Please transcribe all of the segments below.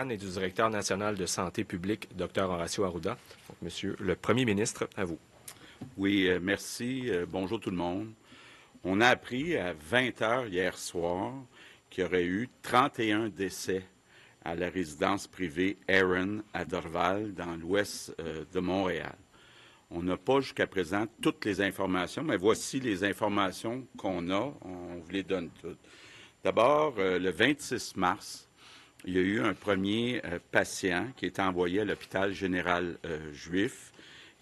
Et du directeur national de santé publique, Dr Horacio Arruda. Donc, Monsieur le Premier ministre, à vous. Oui, merci. Bonjour tout le monde. On a appris à 20 heures hier soir qu'il y aurait eu 31 décès à la résidence privée Aaron à Dorval, dans l'ouest de Montréal. On n'a pas jusqu'à présent toutes les informations, mais voici les informations qu'on a. On vous les donne toutes. D'abord, le 26 mars, il y a eu un premier patient qui est envoyé à l'hôpital général juif,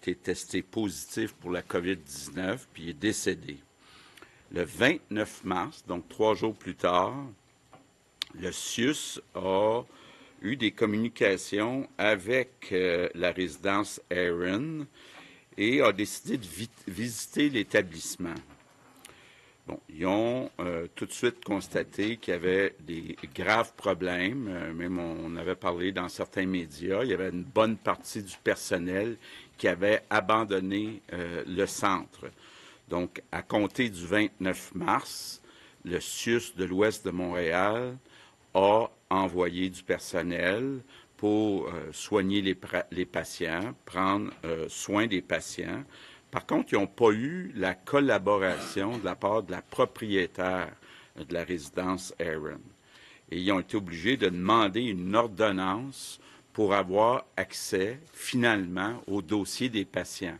qui est testé positif pour la COVID-19, puis il est décédé. Le 29 mars, donc 3 jours plus tard, le CIUS a eu des communications avec la résidence Aaron et a décidé de visiter l'établissement. Bon, ils ont tout de suite constaté qu'il y avait des graves problèmes. Même on avait parlé dans certains médias. Il y avait une bonne partie du personnel qui avait abandonné le centre. Donc, à compter du 29 mars, le CIUS de l'Ouest de Montréal a envoyé du personnel pour soigner les patients, prendre soin des patients. Par contre, ils n'ont pas eu la collaboration de la part de la propriétaire de la résidence Aaron. Et ils ont été obligés de demander une ordonnance pour avoir accès, finalement, au dossier des patients.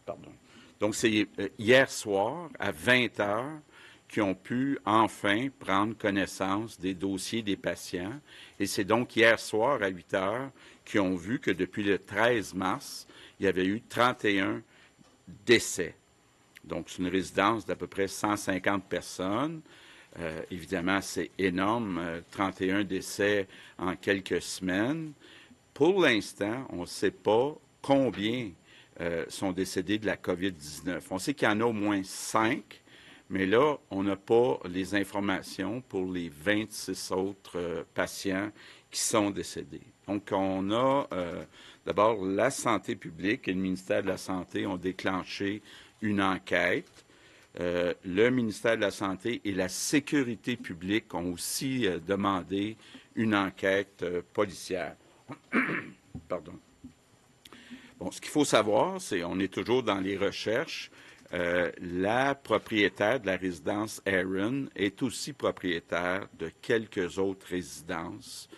Pardon. Donc, c'est hier soir, à 20 heures, qu'ils ont pu enfin prendre connaissance des dossiers des patients. Et c'est donc hier soir, à 8 heures, qu'ils ont vu que depuis le 13 mars, il y avait eu 31 décès. Donc, c'est une résidence d'à peu près 150 personnes. Évidemment, c'est énorme, 31 décès en quelques semaines. Pour l'instant, on ne sait pas combien sont décédés de la COVID-19. On sait qu'il y en a au moins 5, mais là, on n'a pas les informations pour les 26 autres patients qui sont décédés. Donc, on a d'abord la santé publique et le ministère de la Santé ont déclenché une enquête. Le ministère de la Santé et la Sécurité publique ont aussi demandé une enquête policière. Pardon. Bon, ce qu'il faut savoir, c'est qu'on est toujours dans les recherches. La propriétaire de la résidence Aaron est aussi propriétaire de quelques autres résidences.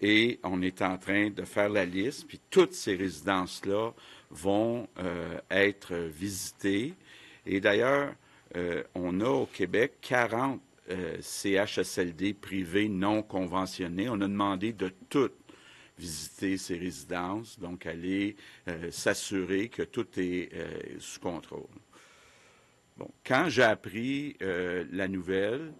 Et on est en train de faire la liste, puis toutes ces résidences-là vont être visitées. Et d'ailleurs, on a au Québec 40 CHSLD privés non conventionnés. On a demandé de toutes visiter ces résidences, donc aller s'assurer que tout est sous contrôle. Bon, quand j'ai appris la nouvelle,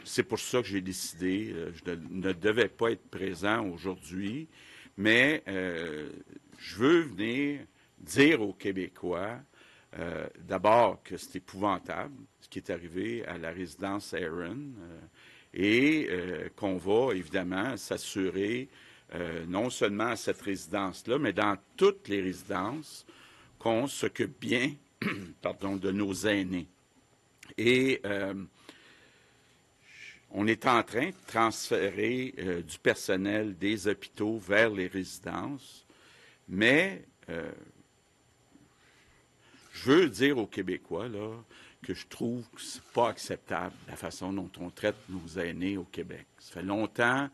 c'est pour ça que j'ai décidé, je ne devais pas être présent aujourd'hui, mais je veux venir dire aux Québécois, d'abord que c'est épouvantable, ce qui est arrivé à la résidence Aaron, et qu'on va évidemment s'assurer, non seulement à cette résidence-là, mais dans toutes les résidences, qu'on s'occupe bien pardon, de nos aînés. Et on est en train de transférer du personnel des hôpitaux vers les résidences, mais je veux dire aux Québécois là, que je trouve que ce n'est pas acceptable la façon dont on traite nos aînés au Québec. Ça fait longtemps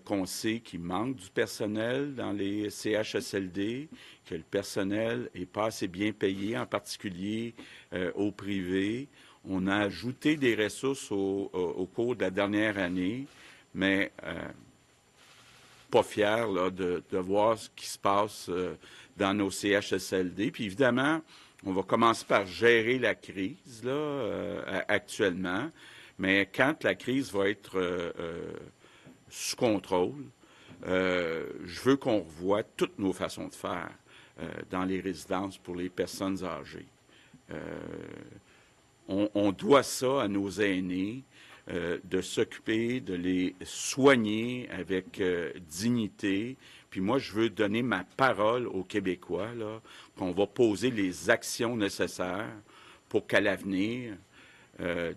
qu'on sait qu'il manque du personnel dans les CHSLD, que le personnel n'est pas assez bien payé, en particulier au privé. On a ajouté des ressources au cours de la dernière année, mais pas fier là, de voir ce qui se passe dans nos CHSLD. Puis évidemment, on va commencer par gérer la crise là, actuellement, mais quand la crise va être sous contrôle, je veux qu'on revoie toutes nos façons de faire dans les résidences pour les personnes âgées. On doit ça à nos aînés, de s'occuper, de les soigner avec dignité. Puis moi, je veux donner ma parole aux Québécois, là, qu'on va poser les actions nécessaires pour qu'à l'avenir,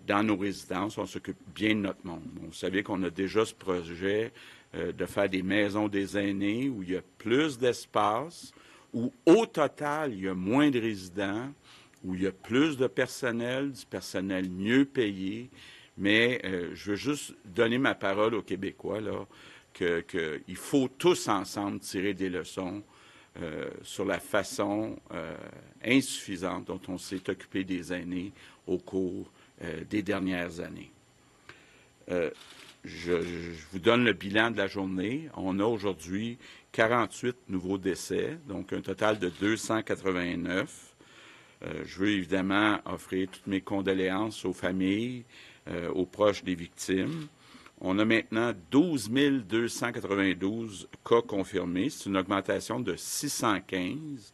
dans nos résidences, on s'occupe bien de notre monde. Bon, vous savez qu'on a déjà ce projet de faire des maisons des aînés où il y a plus d'espace, où au total, il y a moins de résidents, où il y a plus de personnel, du personnel mieux payé. Mais je veux juste donner ma parole aux Québécois, là, qu'il faut tous ensemble tirer des leçons sur la façon insuffisante dont on s'est occupé des aînés au cours des dernières années. Je vous donne le bilan de la journée. On a aujourd'hui 48 nouveaux décès, donc un total de 289. Je veux évidemment offrir toutes mes condoléances aux familles, aux proches des victimes. On a maintenant 12 292 cas confirmés. C'est une augmentation de 615.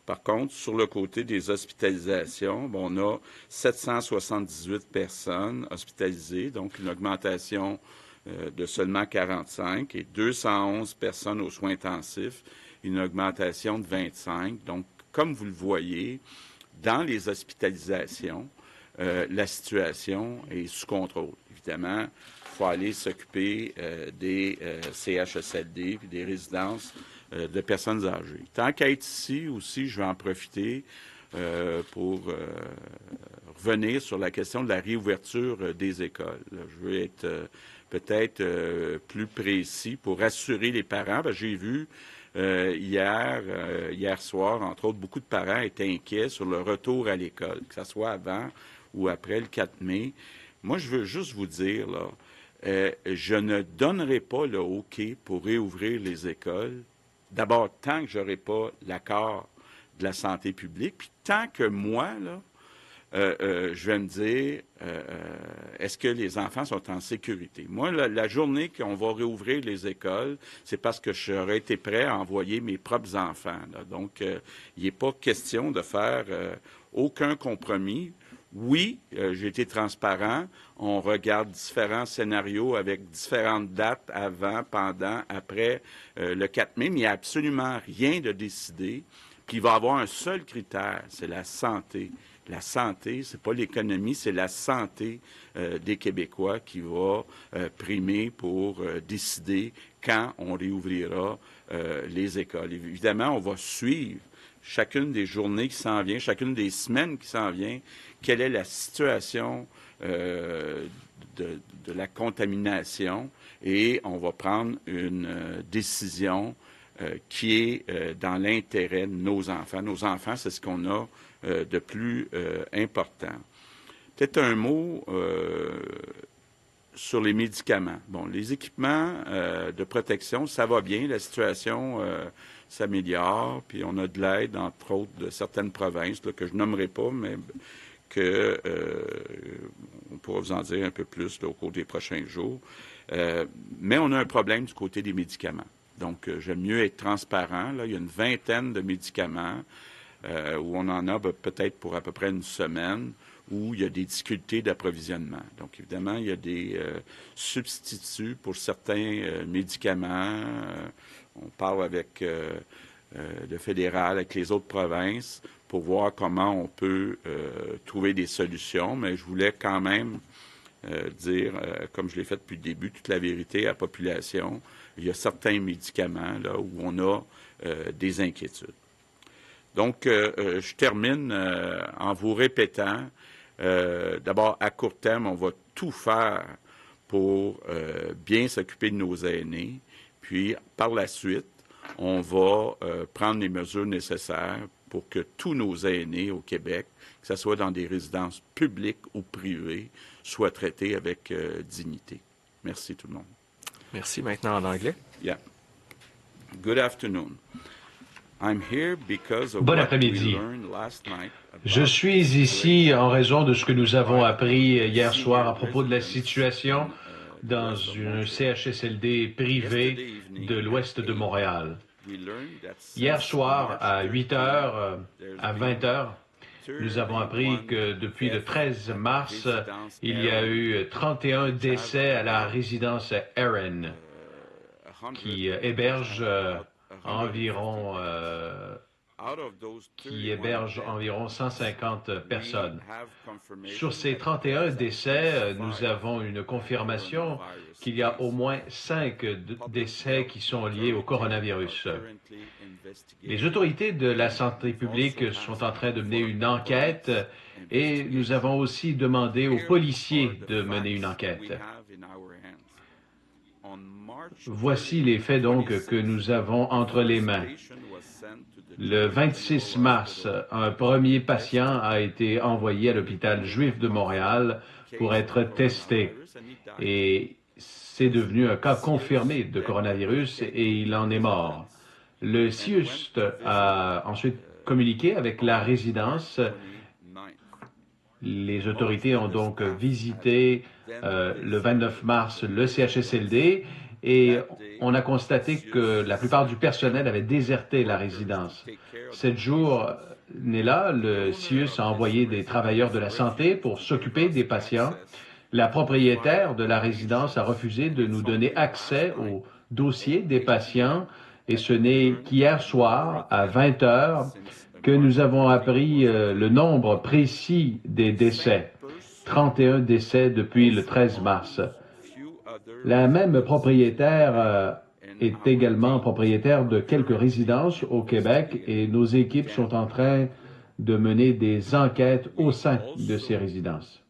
Par contre, sur le côté des hospitalisations, on a 778 personnes hospitalisées, donc une augmentation de seulement 45, et 211 personnes aux soins intensifs, une augmentation de 25. Donc, comme vous le voyez, dans les hospitalisations, la situation est sous contrôle. Évidemment, il faut aller s'occuper des CHSLD et des résidences de personnes âgées. Tant qu'à être ici aussi, je vais en profiter pour revenir sur la question de la réouverture des écoles. Je veux être peut-être plus précis pour rassurer les parents. J'ai vu hier soir, entre autres, beaucoup de parents étaient inquiets sur le retour à l'école, que ce soit avant ou après le 4 mai. Moi, je veux juste vous dire, là, je ne donnerai pas le OK pour réouvrir les écoles. D'abord, tant que je n'aurai pas l'accord de la santé publique, puis tant que moi, là, je vais me dire, est-ce que les enfants sont en sécurité? Moi, la journée qu'on va réouvrir les écoles, c'est parce que j'aurais été prêt à envoyer mes propres enfants, là. Donc, il n'est pas question de faire aucun compromis. Oui, j'ai été transparent. On regarde différents scénarios avec différentes dates avant, pendant, après le 4 mai, mais il n'y a absolument rien de décidé. Puis il va y avoir un seul critère, c'est la santé. La santé, c'est pas l'économie, c'est la santé des Québécois qui va primer pour décider quand on réouvrira les écoles. Évidemment, on va suivre chacune des journées qui s'en vient, chacune des semaines qui s'en vient, quelle est la situation de la contamination, et on va prendre une décision qui est dans l'intérêt de nos enfants. Nos enfants, c'est ce qu'on a de plus important. Peut-être un mot sur les médicaments. Bon, les équipements de protection, ça va bien, la situation s'améliore, puis on a de l'aide, entre autres, de certaines provinces, là, que je nommerai pas, mais que on pourra vous en dire un peu plus là, au cours des prochains jours. Mais on a un problème du côté des médicaments. Donc, j'aime mieux être transparent. Là, il y a une vingtaine de médicaments où on en a peut-être pour à peu près une semaine, où il y a des difficultés d'approvisionnement. Donc, évidemment, il y a des substituts pour certains médicaments. On parle avec le fédéral, avec les autres provinces, pour voir comment on peut trouver des solutions. Mais je voulais quand même dire, comme je l'ai fait depuis le début, toute la vérité à la population. Il y a certains médicaments là où on a des inquiétudes. Donc, je termine en vous répétant, d'abord, à court terme, on va tout faire pour bien s'occuper de nos aînés. Puis, par la suite, on va prendre les mesures nécessaires pour que tous nos aînés au Québec, que ce soit dans des résidences publiques ou privées, soient traités avec dignité. Merci tout le monde. Merci. Maintenant en anglais. Yeah. Good afternoon. I'm here because of Bon what we après-midi. learned last night Je suis ici en raison de ce que nous avons appris hier soir à propos de la situation dans un CHSLD privé de l'ouest de Montréal. Hier soir, à 8 heures, à 20 heures, nous avons appris que depuis le 13 mars, il y a eu 31 décès à la résidence Erin, qui héberge environ qui héberge environ 150 personnes. Sur ces 31 décès, nous avons une confirmation qu'il y a au moins 5 décès qui sont liés au coronavirus. Les autorités de la santé publique sont en train de mener une enquête et nous avons aussi demandé aux policiers de mener une enquête. Voici les faits donc que nous avons entre les mains. Le 26 mars, un premier patient a été envoyé à l'hôpital juif de Montréal pour être testé. Et c'est devenu un cas confirmé de coronavirus et il en est mort. Le CIUST a ensuite communiqué avec la résidence. Les autorités ont donc visité le 29 mars le CHSLD et on a constaté que la plupart du personnel avait déserté la résidence. 7 journées-là, le CIUS a envoyé des travailleurs de la santé pour s'occuper des patients. La propriétaire de la résidence a refusé de nous donner accès au dossier des patients et ce n'est qu'hier soir, à 20 heures, que nous avons appris le nombre précis des décès. 31 décès depuis le 13 mars. La même propriétaire est également propriétaire de quelques résidences au Québec et nos équipes sont en train de mener des enquêtes au sein de ces résidences.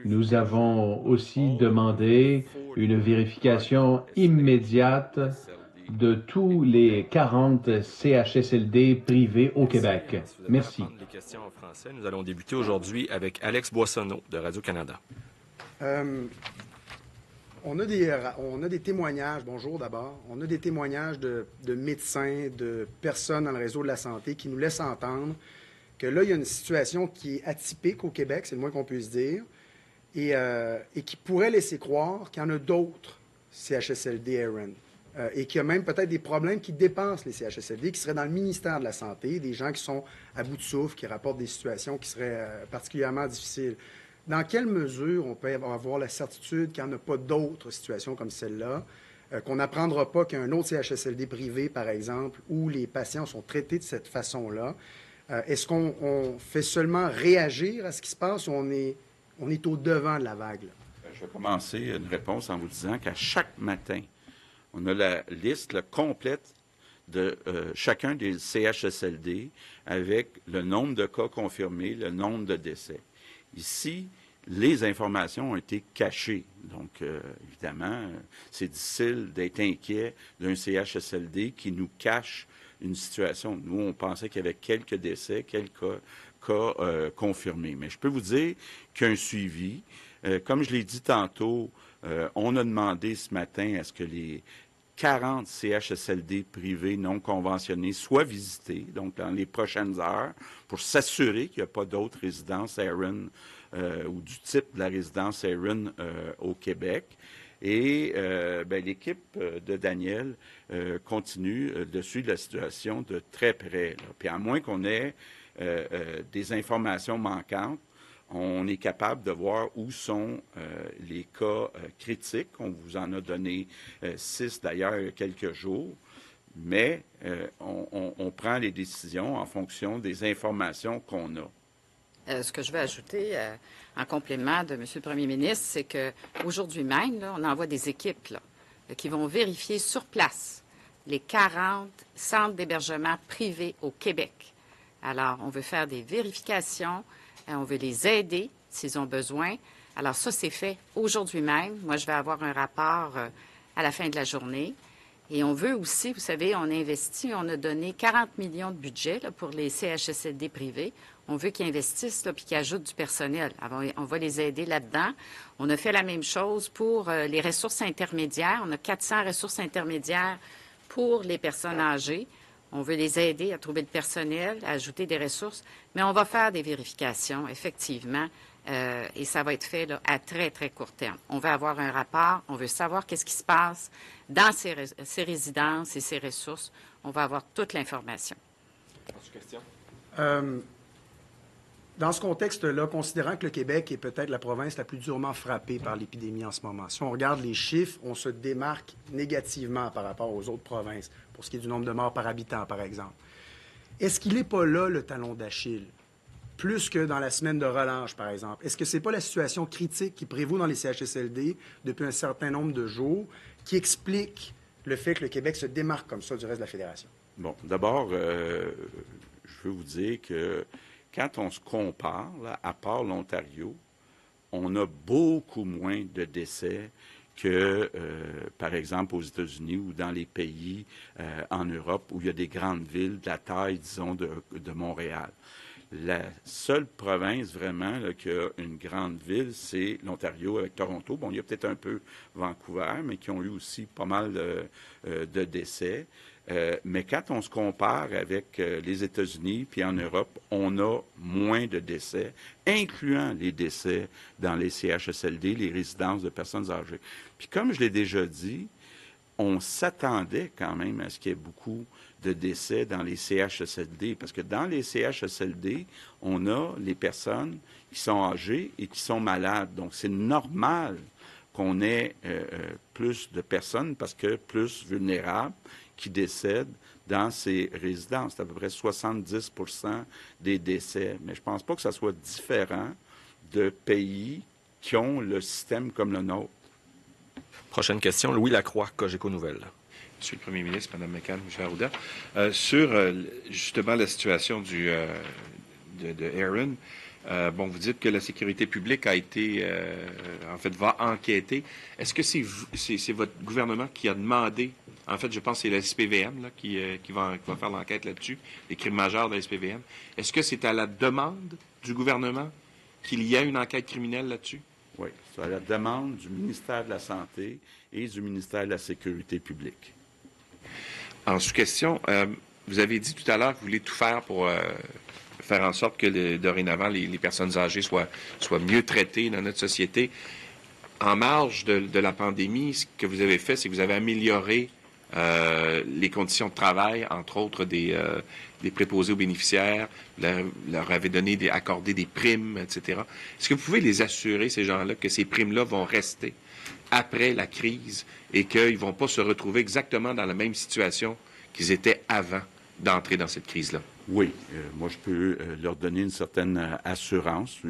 Nous avons aussi demandé une vérification immédiate de tous les 40 CHSLD privés au Québec. Merci. Les questions en français. Nous allons débuter aujourd'hui avec Alex Boissonneau de Radio-Canada. On a des témoignages, bonjour d'abord, on a des témoignages de médecins, de personnes dans le réseau de la santé qui nous laissent entendre que là, il y a une situation qui est atypique au Québec, c'est le moins qu'on puisse dire, et qui pourrait laisser croire qu'il y en a d'autres CHSLD Aaron. Et qu'il y a même peut-être des problèmes qui dépassent les CHSLD, qui seraient dans le ministère de la Santé, des gens qui sont à bout de souffle, qui rapportent des situations qui seraient particulièrement difficiles. Dans quelle mesure on peut avoir la certitude qu'il n'y en a pas d'autres situations comme celle-là, qu'on n'apprendra pas qu'un autre CHSLD privé, par exemple, où les patients sont traités de cette façon-là? Est-ce qu'on fait seulement réagir à ce qui se passe ou on est au-devant de la vague? Je vais commencer une réponse en vous disant qu'à chaque matin, on a la liste complète de chacun des CHSLD avec le nombre de cas confirmés, le nombre de décès. Ici, les informations ont été cachées. Donc, évidemment, c'est difficile d'être inquiet d'un CHSLD qui nous cache une situation. Nous, on pensait qu'il y avait quelques décès, quelques cas confirmés. Mais je peux vous dire qu'il y a un suivi. Comme je l'ai dit tantôt, on a demandé ce matin à ce que les 40 CHSLD privés non conventionnés soient visités, donc dans les prochaines heures, pour s'assurer qu'il n'y a pas d'autres résidences Aaron ou du type de la résidence Aaron au Québec. Et l'équipe de Daniel continue de suivre la situation de très près. Là. Puis à moins qu'on ait des informations manquantes, on est capable de voir où sont les cas critiques. On vous en a donné 6 d'ailleurs il y a quelques jours, mais on prend les décisions en fonction des informations qu'on a. Ce que je veux ajouter en complément de M. le Premier ministre, c'est qu'aujourd'hui même, là, on envoie des équipes là, qui vont vérifier sur place les 40 centres d'hébergement privés au Québec. Alors, on veut faire des vérifications. On veut les aider s'ils ont besoin. Alors ça, c'est fait aujourd'hui même. Moi, je vais avoir un rapport à la fin de la journée. Et on veut aussi, vous savez, on a investi, on a donné 40 millions de budget là, pour les CHSLD privés. On veut qu'ils investissent puis qu'ils ajoutent du personnel. Alors, on va les aider là-dedans. On a fait la même chose pour les ressources intermédiaires. On a 400 ressources intermédiaires pour les personnes âgées. On veut les aider à trouver le personnel, à ajouter des ressources, mais on va faire des vérifications, effectivement, et ça va être fait là, à très, très court terme. On veut avoir un rapport, on veut savoir qu'est-ce qui se passe dans ces résidences et ces ressources. On va avoir toute l'information. Question? Dans ce contexte-là, considérant que le Québec est peut-être la province la plus durement frappée par l'épidémie en ce moment, si on regarde les chiffres, on se démarque négativement par rapport aux autres provinces, pour ce qui est du nombre de morts par habitant, par exemple. Est-ce qu'il n'est pas là le talon d'Achille, plus que dans la semaine de relâche, par exemple? Est-ce que ce n'est pas la situation critique qui prévaut dans les CHSLD depuis un certain nombre de jours qui explique le fait que le Québec se démarque comme ça du reste de la Fédération? Bon, d'abord, je veux vous dire que quand on se compare, là, à part l'Ontario, on a beaucoup moins de décès que, par exemple, aux États-Unis ou dans les pays en Europe où il y a des grandes villes de la taille, disons, de Montréal. La seule province vraiment là, qui a une grande ville, c'est l'Ontario avec Toronto. Bon, il y a peut-être un peu Vancouver, mais qui ont eu aussi pas mal de décès. Mais quand on se compare avec les États-Unis puis en Europe, on a moins de décès, incluant les décès dans les CHSLD, les résidences de personnes âgées. Puis comme je l'ai déjà dit, on s'attendait quand même à ce qu'il y ait beaucoup de décès dans les CHSLD, parce que dans les CHSLD, on a les personnes qui sont âgées et qui sont malades. Donc, c'est normal qu'on ait plus de personnes, parce que plus vulnérables, qui décèdent dans ces résidences. C'est à peu près 70 % des décès. Mais je ne pense pas que ça soit différent de pays qui ont le système comme le nôtre. Prochaine question, Louis Lacroix, Cogeco Nouvelles. Monsieur le Premier ministre, Mme McCann, M. Arruda, sur justement la situation de Aaron, bon, vous dites que la sécurité publique a été, en fait, va enquêter. Est-ce que c'est votre gouvernement qui a demandé, en fait, je pense que c'est la SPVM là, qui va faire l'enquête là-dessus, les crimes majeurs de la SPVM. Est-ce que c'est à la demande du gouvernement qu'il y a une enquête criminelle là-dessus? Oui, c'est à la demande du ministère de la Santé et du ministère de la Sécurité publique. En sous-question, vous avez dit tout à l'heure que vous voulez tout faire pour faire en sorte que dorénavant les personnes âgées soient mieux traitées dans notre société. En marge de la pandémie, ce que vous avez fait, c'est que vous avez amélioré les conditions de travail, entre autres des préposés aux bénéficiaires, leur avez accordé des primes, etc. Est-ce que vous pouvez les assurer, ces gens-là, que ces primes-là vont rester après la crise et qu'ils ne vont pas se retrouver exactement dans la même situation qu'ils étaient avant d'entrer dans cette crise-là? Oui, moi je peux leur donner une certaine assurance,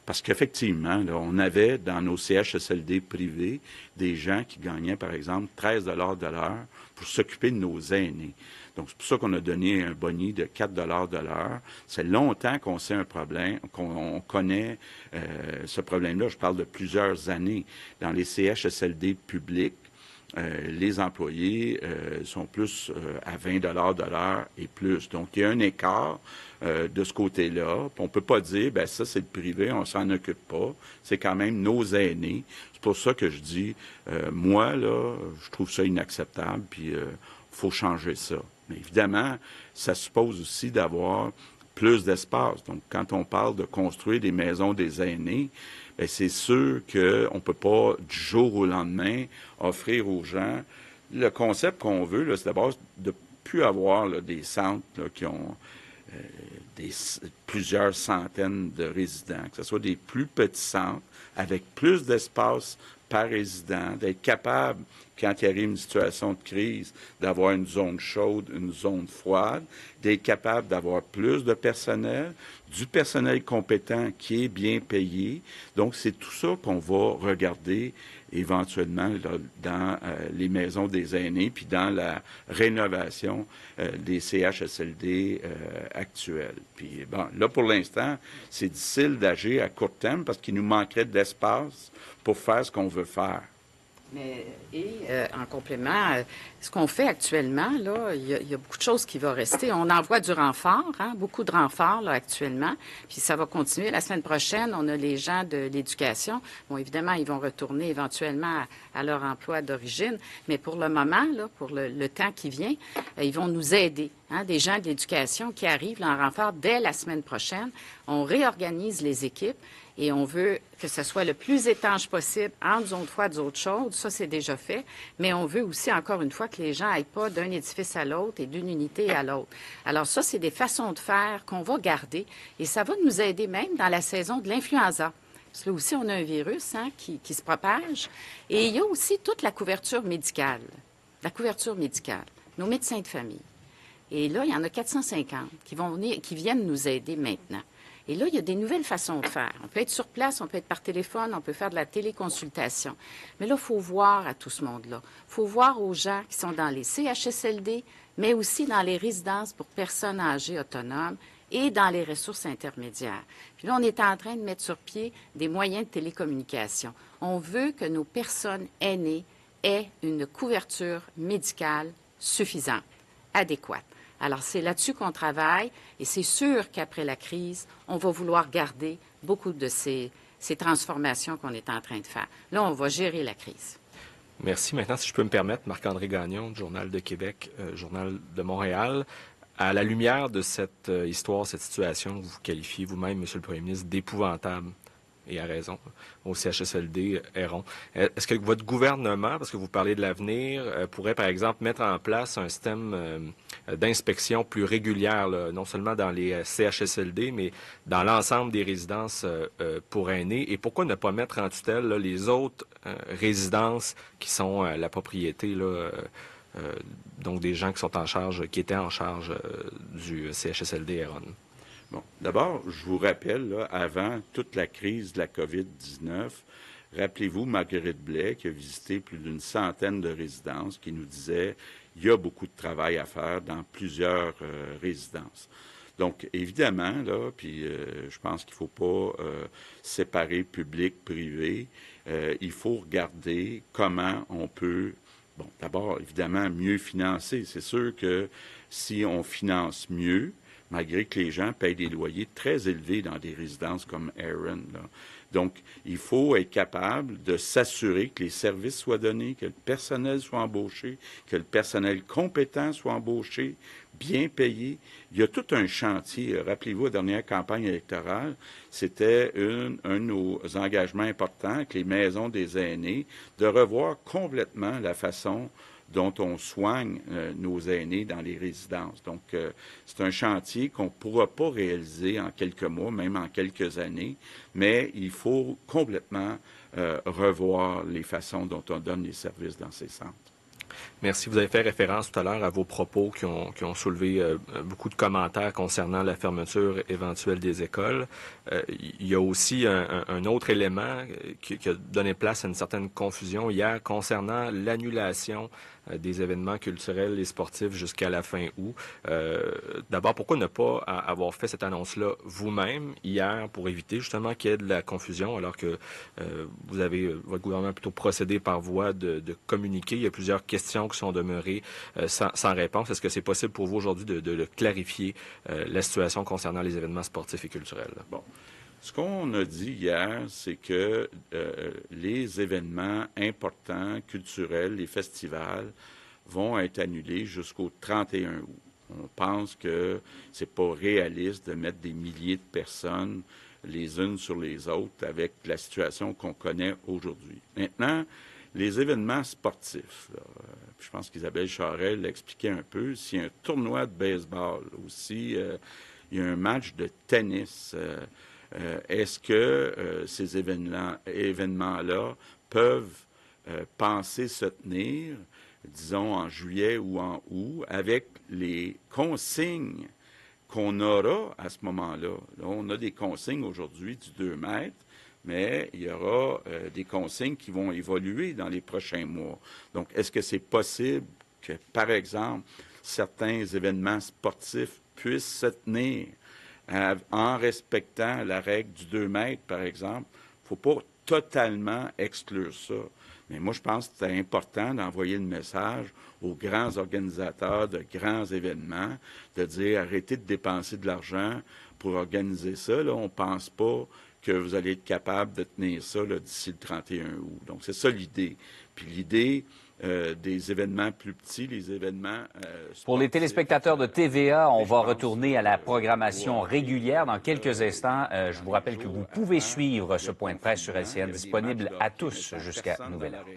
parce qu'effectivement, là, on avait dans nos CHSLD privés des gens qui gagnaient, par exemple, 13 $ de l'heure pour s'occuper de nos aînés. Donc, c'est pour ça qu'on a donné un boni de 4 $ de l'heure. C'est longtemps qu'on sait un problème, qu'on connaît ce problème-là. Je parle de plusieurs années. Dans les CHSLD publics, les employés sont plus à 20 $ de l'heure et plus. Donc, il y a un écart de ce côté-là. On ne peut pas dire, ben ça, c'est le privé, on s'en occupe pas. C'est quand même nos aînés. C'est pour ça que je dis, moi, là, je trouve ça inacceptable, puis faut changer ça. Mais évidemment, ça suppose aussi d'avoir plus d'espace. Donc, quand on parle de construire des maisons des aînés, bien, c'est sûr qu'on ne peut pas, du jour au lendemain, offrir aux gens. Le concept qu'on veut, là, c'est d'abord de ne plus avoir là, des centres là, qui ont plusieurs centaines de résidents, que ce soit des plus petits centres, avec plus d'espace par résident, d'être capable, quand il arrive une situation de crise, d'avoir une zone chaude, une zone froide, d'être capable d'avoir plus de personnel, du personnel compétent qui est bien payé. Donc, c'est tout ça qu'on va regarder éventuellement là, dans les maisons des aînés, puis dans la rénovation des CHSLD actuels. Puis, bon, là, pour l'instant, c'est difficile d'agir à court terme parce qu'il nous manquerait de l'espace pour faire ce qu'on veut faire. Mais, en complément, ce qu'on fait actuellement, là, il y a beaucoup de choses qui vont rester. On envoie du renfort, beaucoup de renforts là, actuellement, puis ça va continuer. La semaine prochaine, on a les gens de l'éducation. Bon, évidemment, ils vont retourner éventuellement à leur emploi d'origine, mais pour le moment, là, pour le temps qui vient, ils vont nous aider. Des gens de l'éducation qui arrivent là, en renfort dès la semaine prochaine. On réorganise les équipes. Et on veut que ce soit le plus étanche possible entre zone froide et zone chaude. Ça, c'est déjà fait. Mais on veut aussi, encore une fois, que les gens n'aillent pas d'un édifice à l'autre et d'une unité à l'autre. Alors ça, c'est des façons de faire qu'on va garder. Et ça va nous aider même dans la saison de l'influenza. Parce que là aussi, on a un virus qui se propage. Et il y a aussi toute la couverture médicale. La couverture médicale. Nos médecins de famille. Et là, il y en a 450 qui viennent nous aider maintenant. Et là, il y a des nouvelles façons de faire. On peut être sur place, on peut être par téléphone, on peut faire de la téléconsultation. Mais là, il faut voir à tout ce monde-là. Il faut voir aux gens qui sont dans les CHSLD, mais aussi dans les résidences pour personnes âgées autonomes et dans les ressources intermédiaires. Puis là, on est en train de mettre sur pied des moyens de télécommunication. On veut que nos personnes aînées aient une couverture médicale suffisante, adéquate. Alors, c'est là-dessus qu'on travaille et c'est sûr qu'après la crise, on va vouloir garder beaucoup de ces transformations qu'on est en train de faire. Là, on va gérer la crise. Merci. Maintenant, si je peux me permettre, Marc-André Gagnon, du Journal de Québec, Journal de Montréal, à la lumière de cette histoire, cette situation, vous qualifiez vous-même, Monsieur le Premier ministre, d'épouvantable. Et à raison, au CHSLD Héron. Est-ce que votre gouvernement, parce que vous parlez de l'avenir, pourrait, par exemple, mettre en place un système d'inspection plus régulière, là, non seulement dans les CHSLD, mais dans l'ensemble des résidences pour aînés? Et pourquoi ne pas mettre en tutelle là, les autres résidences qui sont la propriété, là, donc des gens qui sont en charge, qui étaient en charge du CHSLD Héron? Bon, d'abord, je vous rappelle, là, avant toute la crise de la COVID-19, rappelez-vous Marguerite Blais, qui a visité plus d'une centaine de résidences, qui nous disait qu'il y a beaucoup de travail à faire dans plusieurs résidences. Donc, évidemment, là, puis je pense qu'il ne faut pas séparer public-privé. Il faut regarder comment on peut, bon, d'abord, évidemment, mieux financer. C'est sûr que si on finance mieux, malgré que les gens payent des loyers très élevés dans des résidences comme Héron. Donc, il faut être capable de s'assurer que les services soient donnés, que le personnel soit embauché, que le personnel compétent soit embauché, bien payé. Il y a tout un chantier. Rappelez-vous, la dernière campagne électorale, c'était un de nos engagements importants avec les maisons des aînés, de revoir complètement la façon dont on soigne nos aînés dans les résidences. Donc, c'est un chantier qu'on ne pourra pas réaliser en quelques mois, même en quelques années, mais il faut complètement revoir les façons dont on donne les services dans ces centres. Merci. Vous avez fait référence tout à l'heure à vos propos qui ont soulevé beaucoup de commentaires concernant la fermeture éventuelle des écoles. Il y a aussi un autre élément qui a donné place à une certaine confusion hier concernant l'annulation des événements culturels et sportifs jusqu'à la fin août. D'abord, pourquoi ne pas avoir fait cette annonce-là vous-même hier pour éviter justement qu'il y ait de la confusion alors que votre gouvernement a plutôt procédé par voie de communiquer. Il y a plusieurs questions qui sont demeurées sans réponse. Est-ce que c'est possible pour vous aujourd'hui de clarifier la situation concernant les événements sportifs et culturels? Bon. Ce qu'on a dit hier, c'est que les événements importants, culturels, les festivals, vont être annulés jusqu'au 31 août. On pense que c'est pas réaliste de mettre des milliers de personnes les unes sur les autres avec la situation qu'on connaît aujourd'hui. Maintenant, les événements sportifs, là, je pense qu'Isabelle Charest l'expliquait un peu, s'il y a un tournoi de baseball, aussi il y a un match de tennis, est-ce que ces événements-là peuvent penser se tenir, disons, en juillet ou en août, avec les consignes qu'on aura à ce moment-là? Là, on a des consignes aujourd'hui du 2 mètres, mais il y aura des consignes qui vont évoluer dans les prochains mois. Donc, est-ce que c'est possible que, par exemple, certains événements sportifs puissent se tenir en respectant la règle du 2 mètres, par exemple? Il ne faut pas totalement exclure ça. Mais moi, je pense que c'est important d'envoyer le message aux grands organisateurs de grands événements, de dire arrêtez de dépenser de l'argent pour organiser ça. Là, on ne pense pas que vous allez être capable de tenir ça là, d'ici le 31 août. Donc, c'est ça l'idée. Puis l'idée des événements plus petits, les événements Pour les téléspectateurs de TVA, on va retourner à la programmation régulière dans quelques instants. Je vous rappelle que vous pouvez suivre ce point de presse sur LCN, disponible à tous jusqu'à nouvel ordre.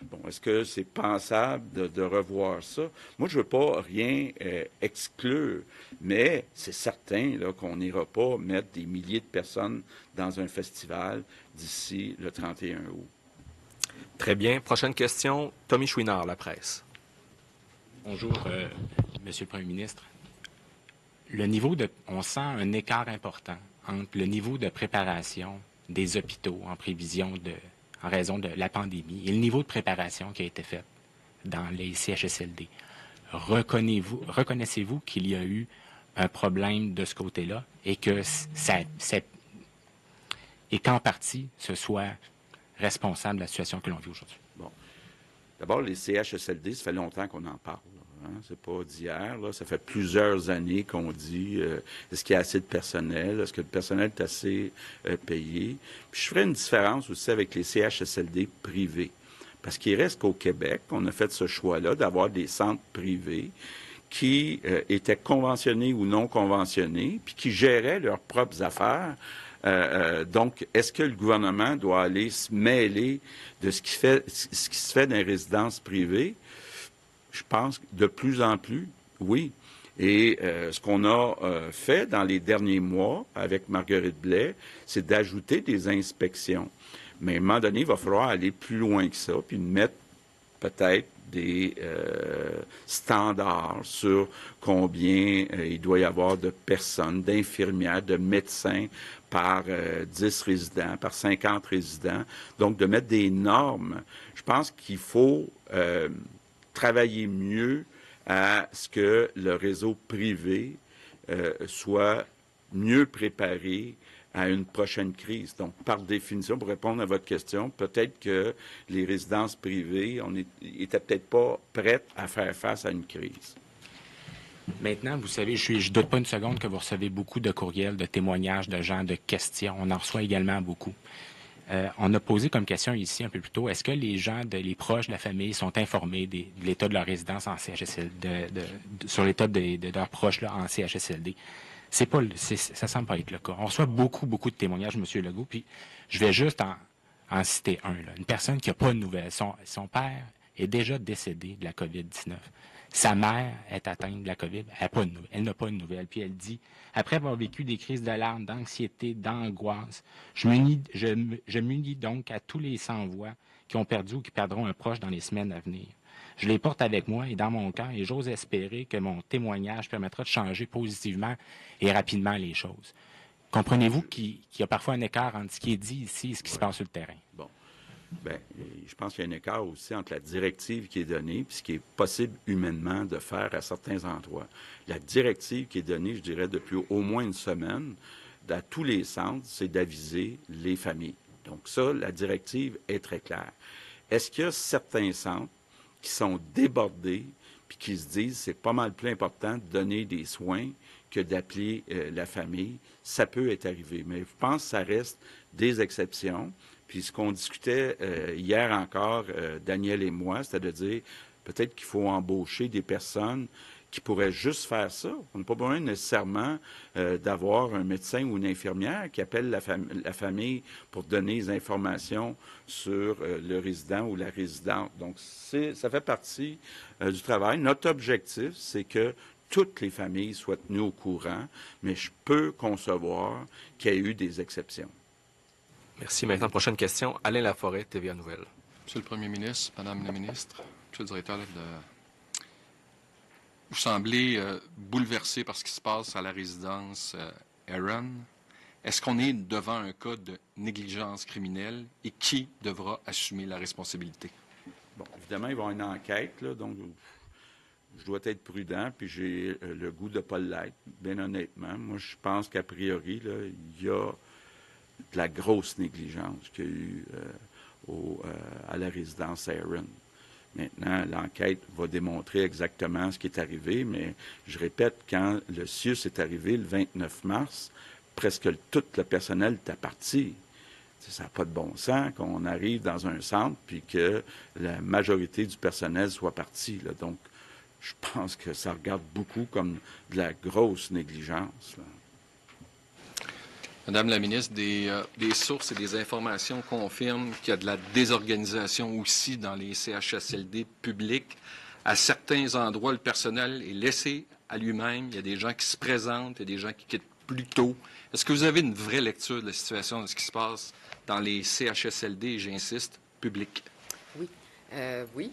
Bon, est-ce que c'est pensable de revoir ça? Moi, je ne veux pas rien exclure, mais c'est certain là, qu'on n'ira pas mettre des milliers de personnes dans un festival d'ici le 31 août. Très bien. Prochaine question, Tommy Chouinard, La Presse. Bonjour, Monsieur le Premier ministre. On sent un écart important entre le niveau de préparation des hôpitaux en raison de la pandémie et le niveau de préparation qui a été fait dans les CHSLD. Reconnaissez-vous qu'il y a eu un problème de ce côté-là et que et qu'en partie, ce soit responsable de la situation que l'on vit aujourd'hui? Bon. D'abord, les CHSLD, ça fait longtemps qu'on en parle. Hein? C'est pas d'hier. Là. Ça fait plusieurs années qu'on dit est-ce qu'il y a assez de personnel? Est-ce que le personnel est assez payé? Puis je ferais une différence aussi avec les CHSLD privés. Parce qu'il reste qu'au Québec, on a fait ce choix-là d'avoir des centres privés qui étaient conventionnés ou non conventionnés, puis qui géraient leurs propres affaires. Donc, est-ce que le gouvernement doit aller se mêler de ce qui se fait dans les résidences privées? Je pense que de plus en plus, oui. Et ce qu'on a fait dans les derniers mois avec Marguerite Blais, c'est d'ajouter des inspections. Mais à un moment donné, il va falloir aller plus loin que ça, puis mettre peut-être des standards sur combien il doit y avoir de personnes, d'infirmières, de médecins par 10 résidents, par 50 résidents. Donc, de mettre des normes. Je pense qu'il faut travailler mieux à ce que le réseau privé soit mieux préparé à une prochaine crise. Donc, par définition, pour répondre à votre question, peut-être que les résidences privées, étaient peut-être pas prêtes à faire face à une crise. Maintenant, vous savez, je doute pas une seconde que vous recevez beaucoup de courriels, de témoignages de gens, de questions. On en reçoit également beaucoup. On a posé comme question ici un peu plus tôt, est-ce que les gens, les proches de la famille sont informés de l'état de leur résidence en CHSLD, sur l'état de leurs proches là, en CHSLD? Ça semble pas être le cas. On reçoit beaucoup de témoignages, M. Legault, puis je vais juste en citer un. Là. Une personne qui n'a pas de nouvelles. Son père est déjà décédé de la COVID-19. Sa mère est atteinte de la COVID. Elle n'a pas de nouvelles. Puis elle dit, après avoir vécu des crises de larmes, d'anxiété, d'angoisse, je m'unis donc à tous les sans-voix qui ont perdu ou qui perdront un proche dans les semaines à venir. Je les porte avec moi et dans mon cœur et j'ose espérer que mon témoignage permettra de changer positivement et rapidement les choses. Comprenez-vous qu'il y a parfois un écart entre ce qui est dit ici et ce qui se passe sur le terrain? Bon. Bien, je pense qu'il y a un écart aussi entre la directive qui est donnée et ce qui est possible humainement de faire à certains endroits. La directive qui est donnée, je dirais, depuis au moins une semaine, à tous les centres, c'est d'aviser les familles. Donc ça, la directive est très claire. Est-ce qu'il y a certains centres qui sont débordés puis qui se disent c'est pas mal plus important de donner des soins que d'appeler la famille? Ça peut être arrivé, mais je pense que ça reste des exceptions. Puis ce qu'on discutait hier encore, Daniel et moi, c'était de dire peut-être qu'il faut embaucher des personnes qui pourraient juste faire ça. On n'a pas besoin nécessairement d'avoir un médecin ou une infirmière qui appelle la famille pour donner des informations sur le résident ou la résidente. Donc, ça fait partie du travail. Notre objectif, c'est que toutes les familles soient tenues au courant, mais je peux concevoir qu'il y ait eu des exceptions. Merci. Maintenant, prochaine question. Alain Laforêt, TVA Nouvelles. Monsieur le Premier ministre, Madame la ministre, Monsieur le directeur, vous semblez bouleversé par ce qui se passe à la résidence Aaron. Est-ce qu'on est devant un cas de négligence criminelle et qui devra assumer la responsabilité? Bon, évidemment, il va y avoir une enquête, là, donc je dois être prudent, puis j'ai le goût de ne pas l'être, bien honnêtement. Moi, je pense qu'a priori, là, il y a de la grosse négligence qu'il y a eu à la résidence Aaron. Maintenant, l'enquête va démontrer exactement ce qui est arrivé, mais je répète, quand le CIUS est arrivé le 29 mars, presque tout le personnel était parti. Ça n'a pas de bon sens qu'on arrive dans un centre puis que la majorité du personnel soit parti. Là. Donc, je pense que ça regarde beaucoup comme de la grosse négligence. Là. Madame la ministre, des sources et des informations confirment qu'il y a de la désorganisation aussi dans les CHSLD publics. À certains endroits, le personnel est laissé à lui-même. Il y a des gens qui se présentent, il y a des gens qui quittent plus tôt. Est-ce que vous avez une vraie lecture de la situation, de ce qui se passe dans les CHSLD, et j'insiste, publics? Oui.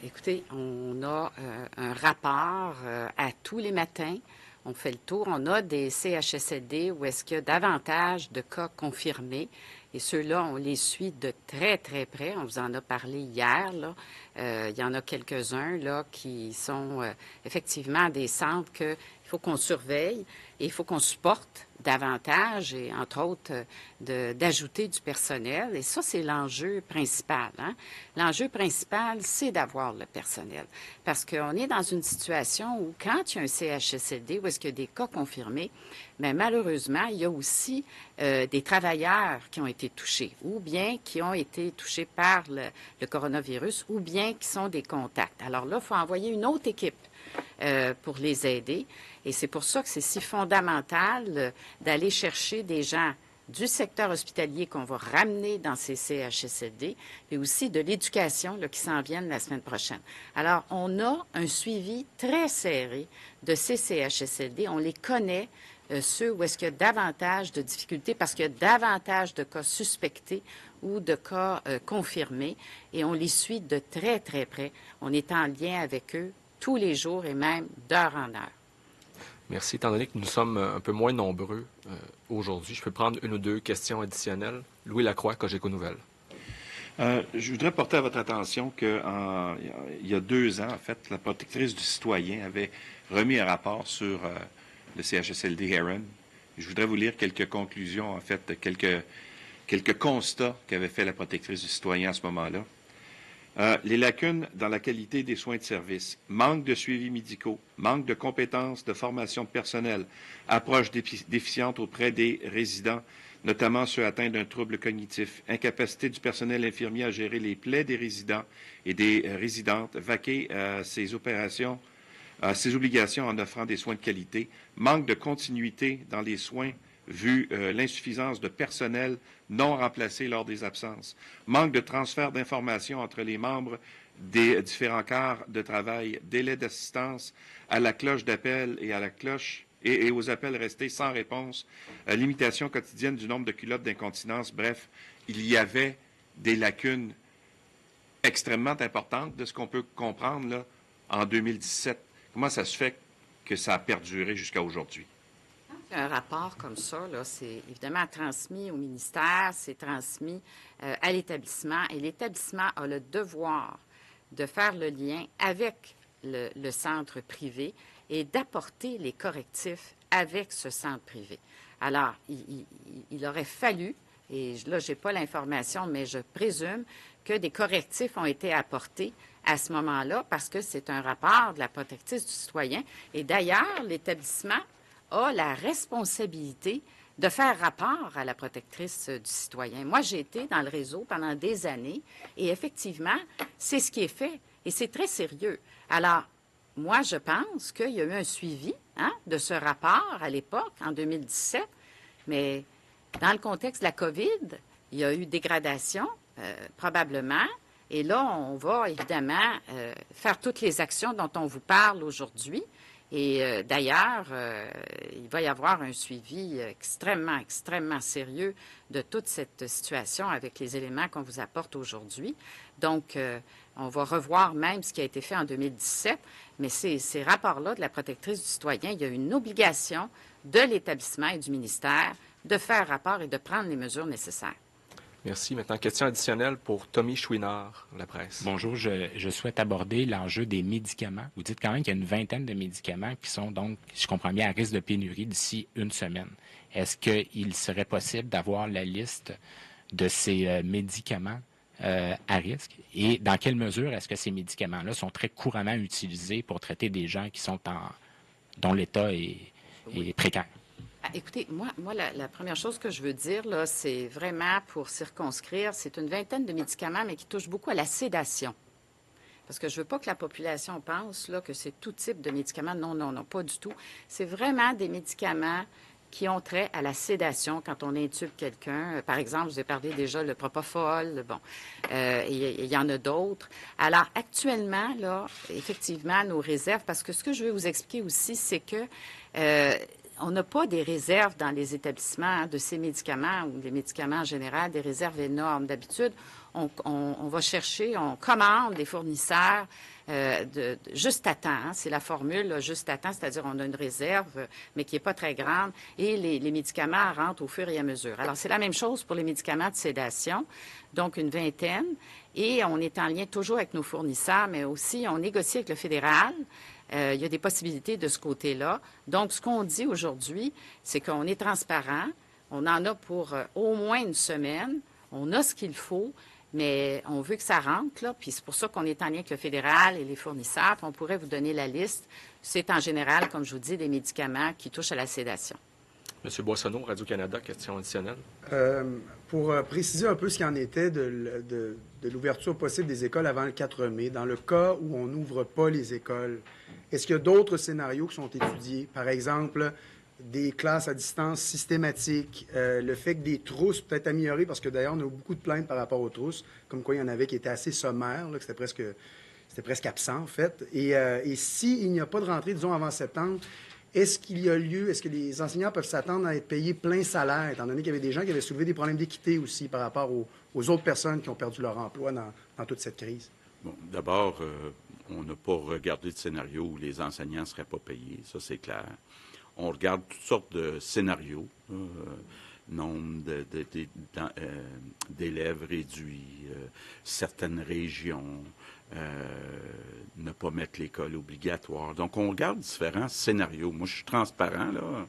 Écoutez, on a un rapport à tous les matins. On fait le tour. On a des CHSLD où est-ce qu'il y a davantage de cas confirmés. Et ceux-là, on les suit de très, très près. On vous en a parlé hier, là. Il y en a quelques-uns, là, qui sont effectivement des centres qu'il faut qu'on surveille et il faut qu'on supporte davantage et, entre autres, d'ajouter du personnel. Et ça, c'est l'enjeu principal. Hein? L'enjeu principal, c'est d'avoir le personnel. Parce qu'on est dans une situation où, quand il y a un CHSLD, où est-ce qu'il y a des cas confirmés, mais malheureusement, il y a aussi des travailleurs qui ont été touchés, ou bien qui ont été touchés par le coronavirus, ou bien qui sont des contacts. Alors là, il faut envoyer une autre équipe pour les aider. Et c'est pour ça que c'est si fondamental d'aller chercher des gens du secteur hospitalier qu'on va ramener dans ces CHSLD, mais aussi de l'éducation qui s'en viennent la semaine prochaine. Alors, on a un suivi très serré de ces CHSLD. On les connaît, ceux où est-ce qu'il y a davantage de difficultés, parce qu'il y a davantage de cas suspectés ou de cas confirmés, et on les suit de très, très près. On est en lien avec eux tous les jours et même d'heure en heure. Merci. Étant donné que nous sommes un peu moins nombreux aujourd'hui, je peux prendre une ou deux questions additionnelles. Louis Lacroix, Cogeco Nouvelles. Je voudrais porter à votre attention qu'il y a 2 ans, en fait, la protectrice du citoyen avait remis un rapport sur le CHSLD Heron. Je voudrais vous lire quelques conclusions, en fait, quelques constats qu'avait fait la protectrice du citoyen à ce moment-là. Les lacunes dans la qualité des soins de service, manque de suivi médicaux, manque de compétences, de formation de personnel, approche déficiente auprès des résidents, notamment ceux atteints d'un trouble cognitif, incapacité du personnel infirmier à gérer les plaies des résidents et des résidentes, vaquer ses opérations, ses obligations en offrant des soins de qualité, manque de continuité dans les soins vu l'insuffisance de personnel non remplacé lors des absences, manque de transfert d'informations entre les membres des différents quarts de travail, délai d'assistance à la cloche d'appel et à la cloche et aux appels restés sans réponse, limitation quotidienne du nombre de culottes d'incontinence. Bref, il y avait des lacunes extrêmement importantes de ce qu'on peut comprendre là, en 2017. Comment ça se fait que ça a perduré jusqu'à aujourd'hui? Un rapport comme ça, là, c'est évidemment transmis au ministère, c'est transmis à l'établissement, et l'établissement a le devoir de faire le lien avec le centre privé et d'apporter les correctifs avec ce centre privé. Alors, il aurait fallu, et là, je n'ai pas l'information, mais je présume que des correctifs ont été apportés à ce moment-là parce que c'est un rapport de la protectrice du citoyen. Et d'ailleurs, l'établissement a la responsabilité de faire rapport à la protectrice du citoyen. Moi, j'ai été dans le réseau pendant des années et effectivement, c'est ce qui est fait et c'est très sérieux. Alors, moi, je pense qu'il y a eu un suivi de ce rapport à l'époque, en 2017, mais dans le contexte de la COVID, il y a eu dégradation, probablement, et là, on va évidemment faire toutes les actions dont on vous parle aujourd'hui. Et d'ailleurs, il va y avoir un suivi extrêmement, extrêmement sérieux de toute cette situation avec les éléments qu'on vous apporte aujourd'hui. Donc, on va revoir même ce qui a été fait en 2017, mais ces rapports-là de la protectrice du citoyen, il y a une obligation de l'établissement et du ministère de faire rapport et de prendre les mesures nécessaires. Merci. Maintenant, question additionnelle pour Tommy Chouinard, la presse. Bonjour, je souhaite aborder l'enjeu des médicaments. Vous dites quand même qu'il y a une vingtaine de médicaments qui sont donc, si je comprends bien, à risque de pénurie d'ici une semaine. Est-ce qu'il serait possible d'avoir la liste de ces médicaments à risque? Et dans quelle mesure est-ce que ces médicaments-là sont très couramment utilisés pour traiter des gens qui sont dont l'état est précaire? Écoutez, moi la première chose que je veux dire, là, c'est vraiment pour circonscrire, c'est une vingtaine de médicaments, mais qui touchent beaucoup à la sédation. Parce que je veux pas que la population pense là, que c'est tout type de médicaments. Non, non, non, pas du tout. C'est vraiment des médicaments qui ont trait à la sédation quand on intube quelqu'un. Par exemple, je vous ai parlé déjà le propofol, bon, il y en a d'autres. Alors, actuellement, là, effectivement, nos réserves, parce que ce que je veux vous expliquer aussi, c'est que on n'a pas des réserves dans les établissements de ces médicaments ou des médicaments en général, des réserves énormes. D'habitude, on va chercher, on commande des fournisseurs juste à temps. Hein, c'est la formule là, juste à temps, c'est-à-dire on a une réserve, mais qui n'est pas très grande, et les médicaments rentrent au fur et à mesure. Alors, c'est la même chose pour les médicaments de sédation, donc une vingtaine, et on est en lien toujours avec nos fournisseurs, mais aussi on négocie avec le fédéral. Il y a des possibilités de ce côté-là. Donc, ce qu'on dit aujourd'hui, c'est qu'on est transparent. On en a pour au moins une semaine. On a ce qu'il faut, mais on veut que ça rentre, là. Puis c'est pour ça qu'on est en lien avec le fédéral et les fournisseurs. Puis on pourrait vous donner la liste. C'est en général, comme je vous dis, des médicaments qui touchent à la sédation. Monsieur Boissonneau, Radio-Canada, question additionnelle. Pour préciser un peu ce qu'il en était de l'ouverture possible des écoles avant le 4 mai, dans le cas où on n'ouvre pas les écoles, est-ce qu'il y a d'autres scénarios qui sont étudiés? Par exemple, des classes à distance systématiques, le fait que des trousses peut-être améliorées, parce que d'ailleurs, on a eu beaucoup de plaintes par rapport aux trousses, comme quoi il y en avait qui étaient assez sommaires, là, que c'était presque absent, en fait. Et s'il n'y a pas de rentrée, disons, avant septembre, est-ce qu'il y a lieu, est-ce que les enseignants peuvent s'attendre à être payés plein salaire, étant donné qu'il y avait des gens qui avaient soulevé des problèmes d'équité aussi par rapport aux autres personnes qui ont perdu leur emploi dans toute cette crise? Bon, d'abord, on n'a pas regardé de scénario où les enseignants ne seraient pas payés, ça c'est clair. On regarde toutes sortes de scénarios, nombre d'élèves réduits, certaines régions, ne pas mettre l'école obligatoire. Donc, on regarde différents scénarios. Moi, je suis transparent, là.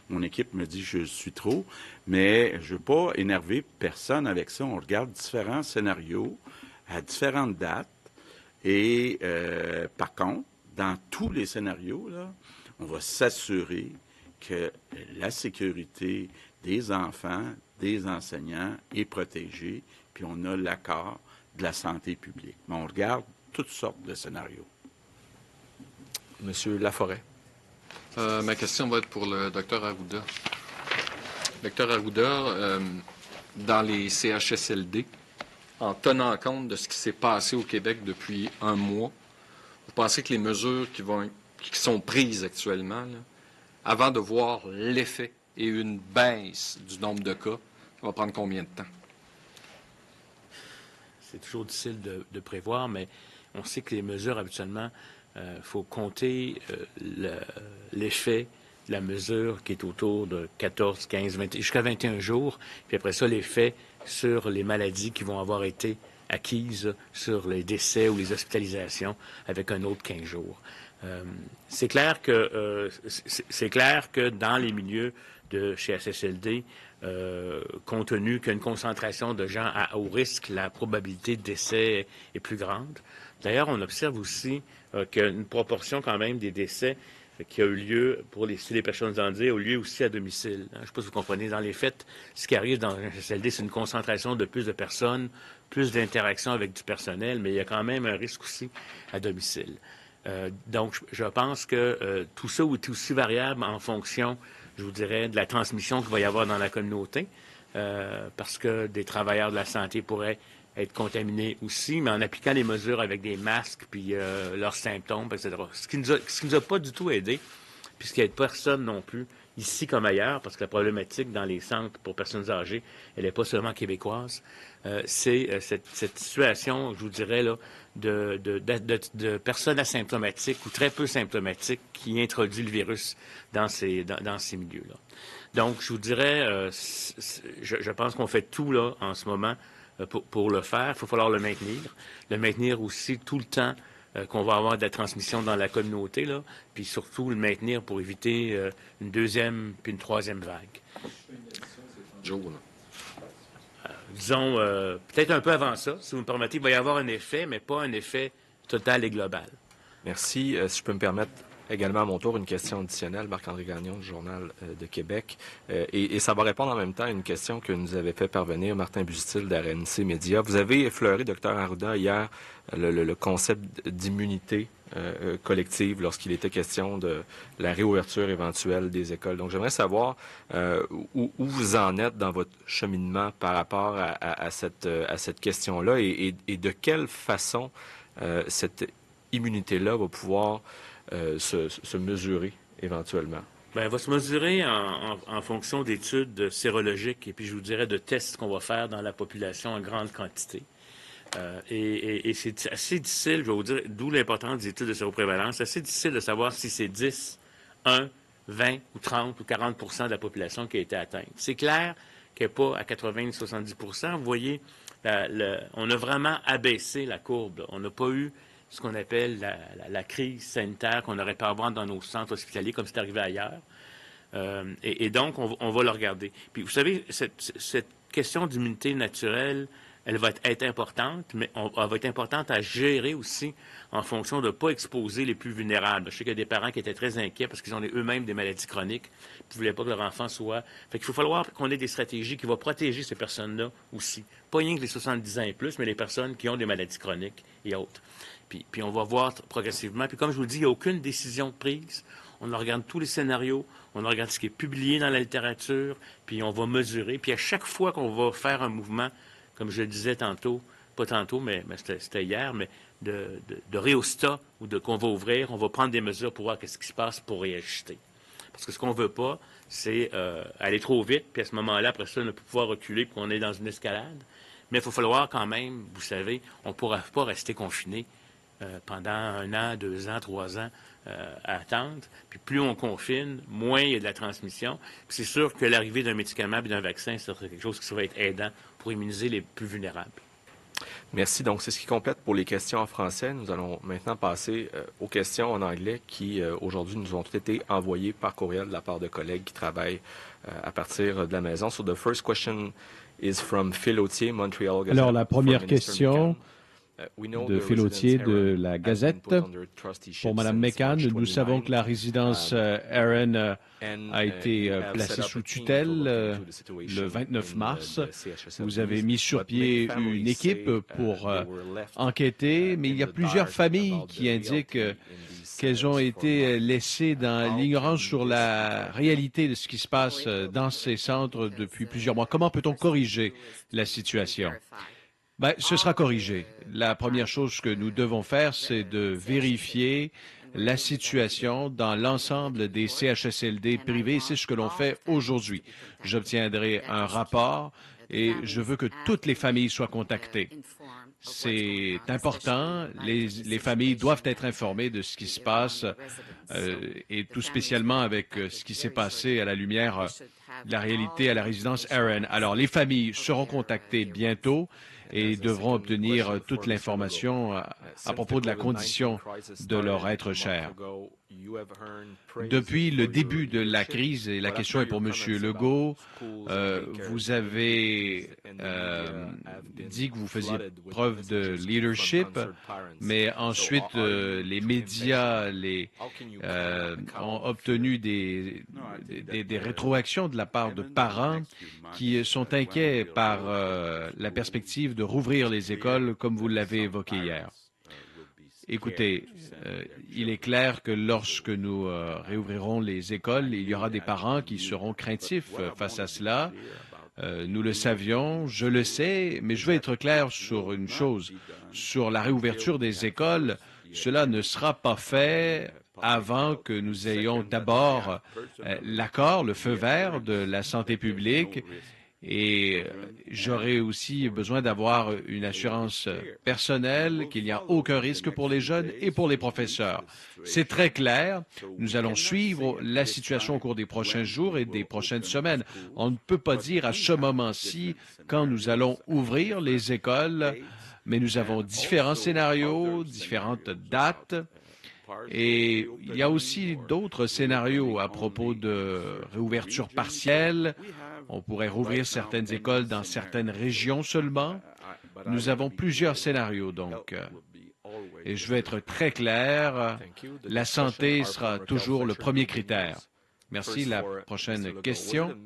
Mon équipe me dit que je suis trop, mais je ne veux pas énerver personne avec ça. On regarde différents scénarios à différentes dates. Et, par contre, dans tous les scénarios, là, on va s'assurer que la sécurité des enfants, des enseignants est protégée, puis on a l'accord de la santé publique. Mais on regarde toutes sortes de scénarios. Monsieur Laforêt. Ma question va être pour le Dr Arruda. Dr Arruda, dans les CHSLD, en tenant compte de ce qui s'est passé au Québec depuis un mois, vous pensez que les mesures qui sont prises actuellement, là, avant de voir l'effet et une baisse du nombre de cas, ça va prendre combien de temps? C'est toujours difficile de prévoir, mais on sait que les mesures, habituellement, faut compter l'effet de la mesure qui est autour de 14, 15, 20, jusqu'à 21 jours. Puis après ça, l'effet sur les maladies qui vont avoir été acquises, sur les décès ou les hospitalisations, avec un autre 15 jours. C'est clair que dans les milieux de chez SSLD, compte tenu qu'il y a une concentration de gens à haut risque, la probabilité de décès est plus grande. D'ailleurs, on observe aussi qu'une proportion quand même des décès qui a eu lieu si les personnes en disent, a eu lieu aussi à domicile. Je ne sais pas si vous comprenez. Dans les faits, ce qui arrive dans un SSLD, c'est une concentration de plus de personnes, plus d'interactions avec du personnel, mais il y a quand même un risque aussi à domicile. Donc, je pense que tout ça est aussi variable en fonction, je vous dirais, de la transmission qu'il va y avoir dans la communauté, parce que des travailleurs de la santé pourraient être contaminés aussi, mais en appliquant les mesures avec des masques, puis leurs symptômes, etc. Ce qui nous a pas du tout aidé, puisqu'il n'y a personne non plus, ici comme ailleurs, parce que la problématique dans les centres pour personnes âgées, elle n'est pas seulement québécoise, c'est cette situation, je vous dirais, là, de personnes asymptomatiques ou très peu symptomatiques qui introduit le virus dans ces milieux-là. Donc, je vous dirais, je pense qu'on fait tout là en ce moment pour le faire. Il va falloir le maintenir aussi tout le temps qu'on va avoir de la transmission dans la communauté, là, puis surtout le maintenir pour éviter une deuxième puis une troisième vague. Joe, là. Disons, peut-être un peu avant ça, si vous me permettez, il va y avoir un effet, mais pas un effet total et global. Merci. Si je peux me permettre, Également à mon tour, une question additionnelle, Marc-André Gagnon du Journal de Québec. Et ça va répondre en même temps à une question que nous avait fait parvenir Martin Bustil d'RNC Média. Vous avez effleuré, Dr Arruda, hier, le concept d'immunité collective lorsqu'il était question de la réouverture éventuelle des écoles. Donc, j'aimerais savoir où vous en êtes dans votre cheminement par rapport à cette question-là et de quelle façon cette immunité-là va pouvoir se mesurer éventuellement? Bien, elle va se mesurer en fonction d'études sérologiques et puis je vous dirais de tests qu'on va faire dans la population en grande quantité. Et c'est assez difficile, je vais vous dire, d'où l'importance des études de séroprévalence, c'est assez difficile de savoir si c'est 10, 1, 20 ou 30 ou 40 de la population qui a été atteinte. C'est clair qu'elle n'est pas à 80 ou 70 vous voyez, on a vraiment abaissé la courbe. On n'a pas eu ce qu'on appelle la crise sanitaire qu'on aurait pu avoir dans nos centres hospitaliers, comme c'est arrivé ailleurs. Et donc, on va le regarder. Puis, vous savez, cette question d'immunité naturelle, elle va être importante, mais elle va être importante à gérer aussi en fonction de ne pas exposer les plus vulnérables. Je sais qu'il y a des parents qui étaient très inquiets parce qu'ils ont eux-mêmes des maladies chroniques, ils ne voulaient pas que leur enfant soit... Fait qu'il faut falloir qu'on ait des stratégies qui vont protéger ces personnes-là aussi. Pas rien que les 70 ans et plus, mais les personnes qui ont des maladies chroniques et autres. Puis on va voir progressivement. Puis comme je vous le dis, il n'y a aucune décision prise. On regarde tous les scénarios, on regarde ce qui est publié dans la littérature, puis on va mesurer. Puis à chaque fois qu'on va faire un mouvement, comme je le disais tantôt, pas tantôt, mais c'était hier, mais de réostat ou qu'on va ouvrir, on va prendre des mesures pour voir ce qui se passe pour réajuster. Parce que ce qu'on ne veut pas, c'est aller trop vite, puis à ce moment-là, après ça, ne pas pouvoir reculer, puis qu'on est dans une escalade. Mais il faut falloir quand même, vous savez, on ne pourra pas rester confiné pendant 1 an, 2 ans, 3 ans à attendre. Puis plus on confine, moins il y a de la transmission. Puis c'est sûr que l'arrivée d'un médicament et d'un vaccin, c'est quelque chose qui va être aidant pour immuniser les plus vulnérables. Merci. Donc, c'est ce qui complète pour les questions en français. Nous allons maintenant passer aux questions en anglais qui, aujourd'hui, nous ont toutes été envoyées par courriel de la part de collègues qui travaillent à partir de la maison. So the first question is from Phil Autier, Montreal Gazette. Alors, la première question de Phil Autier de la Gazette. Pour Mme McCann, nous savons que la résidence Aaron a été placée sous tutelle le 29 mars. Vous avez mis sur pied une équipe pour enquêter, mais il y a plusieurs familles qui indiquent qu'elles ont été laissées dans l'ignorance sur la réalité de ce qui se passe dans ces centres depuis plusieurs mois. Comment peut-on corriger la situation? Bien, ce sera corrigé. La première chose que nous devons faire, c'est de vérifier la situation dans l'ensemble des CHSLD privés. C'est ce que l'on fait aujourd'hui. J'obtiendrai un rapport et je veux que toutes les familles soient contactées. C'est important. Les familles doivent être informées de ce qui se passe et tout spécialement avec ce qui s'est passé à la lumière de la réalité à la résidence Aaron. Alors, les familles seront contactées bientôt et devront obtenir toute l'information à propos de la condition de leur être cher. Depuis le début de la crise, et la question est pour M. Legault, vous avez dit que vous faisiez preuve de leadership, mais ensuite les médias ont obtenu des rétroactions de la part de parents qui sont inquiets par la perspective de rouvrir les écoles comme vous l'avez évoqué hier. Écoutez, il est clair que lorsque nous réouvrirons les écoles, il y aura des parents qui seront craintifs face à cela. Nous le savions, je le sais, mais je veux être clair sur une chose. Sur la réouverture des écoles, cela ne sera pas fait avant que nous ayons d'abord l'accord, le feu vert de la santé publique. Et j'aurai aussi besoin d'avoir une assurance personnelle qu'il n'y a aucun risque pour les jeunes et pour les professeurs. C'est très clair. Nous allons suivre la situation au cours des prochains jours et des prochaines semaines. On ne peut pas dire à ce moment-ci quand nous allons ouvrir les écoles, mais nous avons différents scénarios, différentes dates. Et il y a aussi d'autres scénarios à propos de réouverture partielle. On pourrait rouvrir certaines écoles dans certaines régions seulement. Nous avons plusieurs scénarios, donc. Et je veux être très clair, la santé sera toujours le premier critère. Merci. La prochaine question.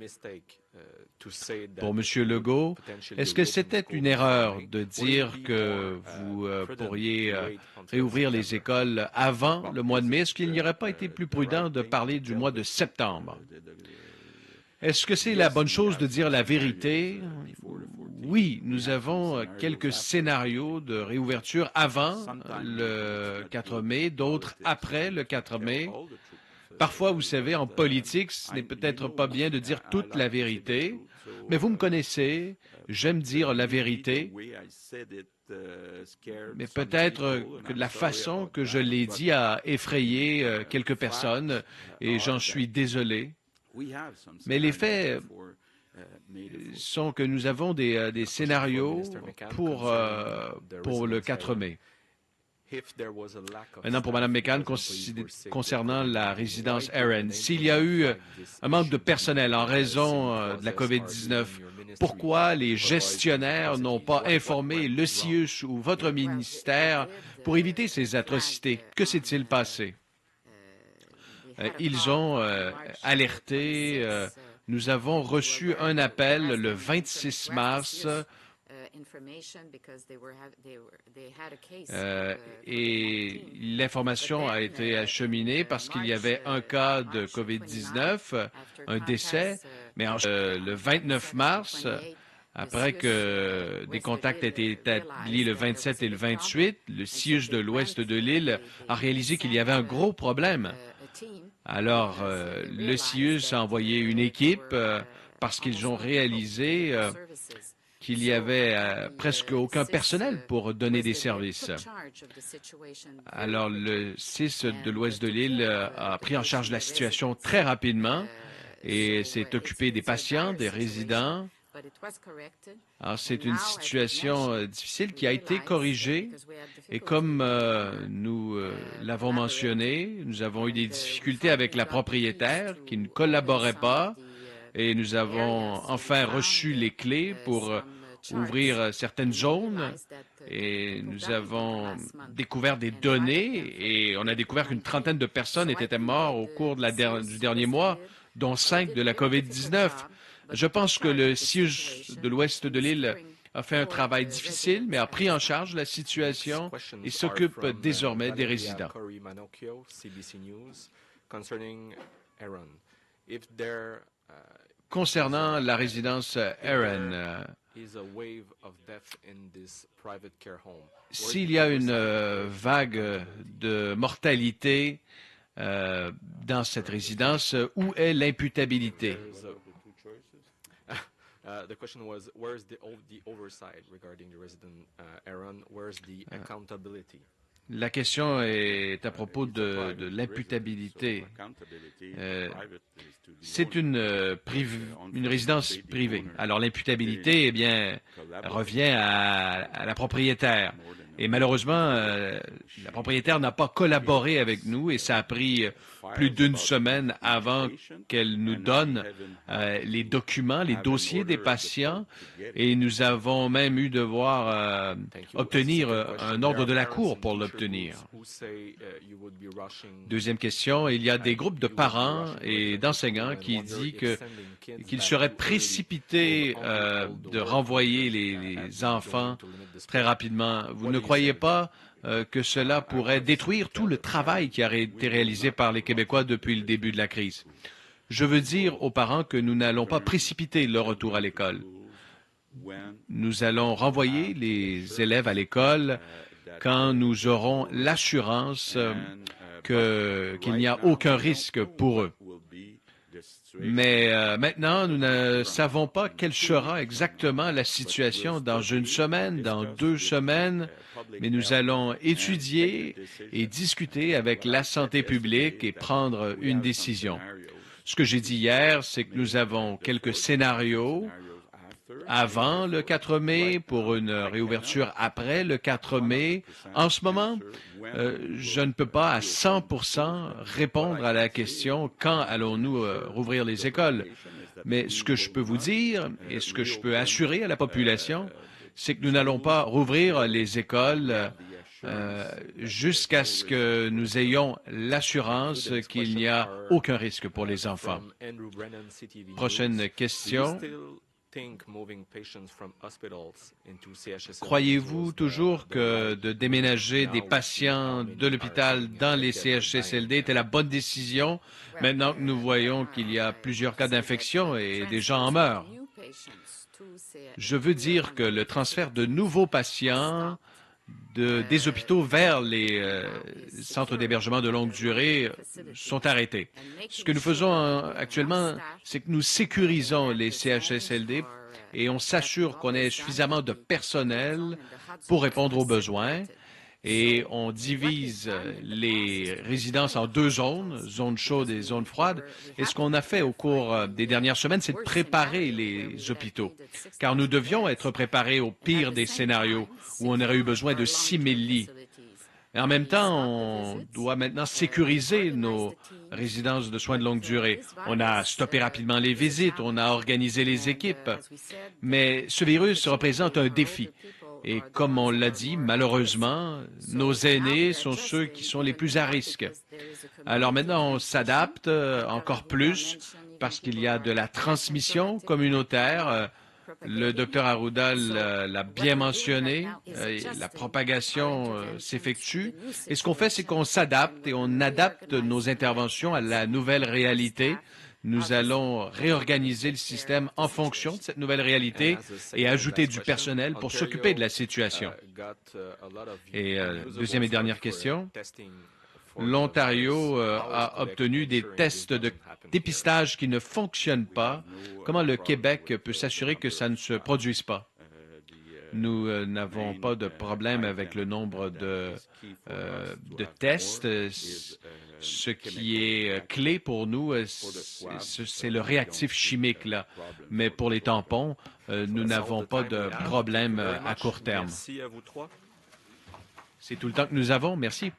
Pour M. Legault, est-ce que c'était une erreur de dire que vous pourriez réouvrir les écoles avant le mois de mai? Est-ce qu'il n'y aurait pas été plus prudent de parler du mois de septembre? Est-ce que c'est la bonne chose de dire la vérité? Oui, nous avons quelques scénarios de réouverture avant le 4 mai, d'autres après le 4 mai. Parfois, vous savez, en politique, ce n'est peut-être pas bien de dire toute la vérité, mais vous me connaissez, j'aime dire la vérité, mais peut-être que la façon que je l'ai dit a effrayé quelques personnes, et j'en suis désolé. Mais les faits sont que nous avons des scénarios pour le 4 mai. Maintenant, pour Mme McCann, concernant la résidence Aaron, s'il y a eu un manque de personnel en raison de la COVID-19, pourquoi les gestionnaires n'ont pas informé le CIUS ou votre ministère pour éviter ces atrocités? Que s'est-il passé? Ils ont alerté. Nous avons reçu un appel le 26 mars et l'information a été acheminée parce qu'il y avait un cas de COVID-19, un décès, mais le 29 mars, après que des contacts aient été établis le 27 et le 28, le CIUS de l'ouest de l'île a réalisé qu'il y avait un gros problème. Alors, le CIUS a envoyé une équipe parce qu'ils ont réalisé qu'il y avait presque aucun personnel pour donner des services. Alors, le CIS de l'ouest de l'île a pris en charge la situation très rapidement et s'est occupé des patients, des résidents. Alors, c'est une situation difficile qui a été corrigée et comme nous l'avons mentionné, nous avons eu des difficultés avec la propriétaire qui ne collaborait pas et nous avons enfin reçu les clés pour ouvrir certaines zones et nous avons découvert des données et on a découvert qu'une trentaine de personnes étaient mortes au cours du dernier mois, dont 5 de la COVID-19. Je pense que le CIUS de l'ouest de l'île a fait un travail difficile, mais a pris en charge la situation et s'occupe désormais des résidents. Concernant la résidence Aaron, s'il y a une vague de mortalité dans cette résidence, où est l'imputabilité? The question was, where's the oversight regarding the resident Aaron? Where's the accountability? La question est à propos de l'imputabilité. C'est une résidence privée. Alors l'imputabilité, eh bien, revient à la propriétaire. Et malheureusement, la propriétaire n'a pas collaboré avec nous et ça a pris plus d'une semaine avant qu'elle nous donne les documents, les dossiers des patients et nous avons même eu devoir obtenir un ordre de la Cour pour l'obtenir. Deuxième question, il y a des groupes de parents et d'enseignants qui disent qu'il serait précipité de renvoyer les enfants très rapidement. Vous ne croyez pas que cela pourrait détruire tout le travail qui a été réalisé par les Québécois depuis le début de la crise? Je veux dire aux parents que nous n'allons pas précipiter leur retour à l'école. Nous allons renvoyer les élèves à l'école quand nous aurons l'assurance qu'il n'y a aucun risque pour eux. Mais maintenant, nous ne savons pas quelle sera exactement la situation dans une semaine, dans 2 semaines, mais nous allons étudier et discuter avec la santé publique et prendre une décision. Ce que j'ai dit hier, c'est que nous avons quelques scénarios avant le 4 mai pour une réouverture après le 4 mai. En ce moment, je ne peux pas à 100% répondre à la question quand allons-nous rouvrir les écoles. Mais ce que je peux vous dire et ce que je peux assurer à la population, c'est que nous n'allons pas rouvrir les écoles jusqu'à ce que nous ayons l'assurance qu'il n'y a aucun risque pour les enfants. Prochaine question. Croyez-vous toujours que de déménager des patients de l'hôpital dans les CHSLD était la bonne décision, maintenant que nous voyons qu'il y a plusieurs cas d'infection et des gens en meurent? Je veux dire que le transfert de nouveaux patients des hôpitaux vers les centres d'hébergement de longue durée sont arrêtés. Ce que nous faisons actuellement, c'est que nous sécurisons les CHSLD et on s'assure qu'on ait suffisamment de personnel pour répondre aux besoins. Et on divise les résidences en deux zones, zone chaude et zone froide. Et ce qu'on a fait au cours des dernières semaines, c'est de préparer les hôpitaux, car nous devions être préparés au pire des scénarios où on aurait eu besoin de 6 000 lits. Et en même temps, on doit maintenant sécuriser nos résidences de soins de longue durée. On a stoppé rapidement les visites, on a organisé les équipes. Mais ce virus représente un défi. Et comme on l'a dit, malheureusement, nos aînés sont ceux qui sont les plus à risque. Alors maintenant, on s'adapte encore plus parce qu'il y a de la transmission communautaire. Le docteur Arruda l'a bien mentionné, la propagation s'effectue. Et ce qu'on fait, c'est qu'on s'adapte et on adapte nos interventions à la nouvelle réalité. Nous allons réorganiser le système en fonction de cette nouvelle réalité et ajouter du personnel pour s'occuper de la situation. Et deuxième et dernière question. L'Ontario a obtenu des tests de dépistage qui ne fonctionnent pas. Comment le Québec peut s'assurer que ça ne se produise pas? Nous n'avons pas de problème avec le nombre de tests. Ce qui est clé pour nous, c'est le réactif chimique, là. Mais pour les tampons, nous n'avons pas de problème à court terme. Merci à vous trois. C'est tout le temps que nous avons. Merci.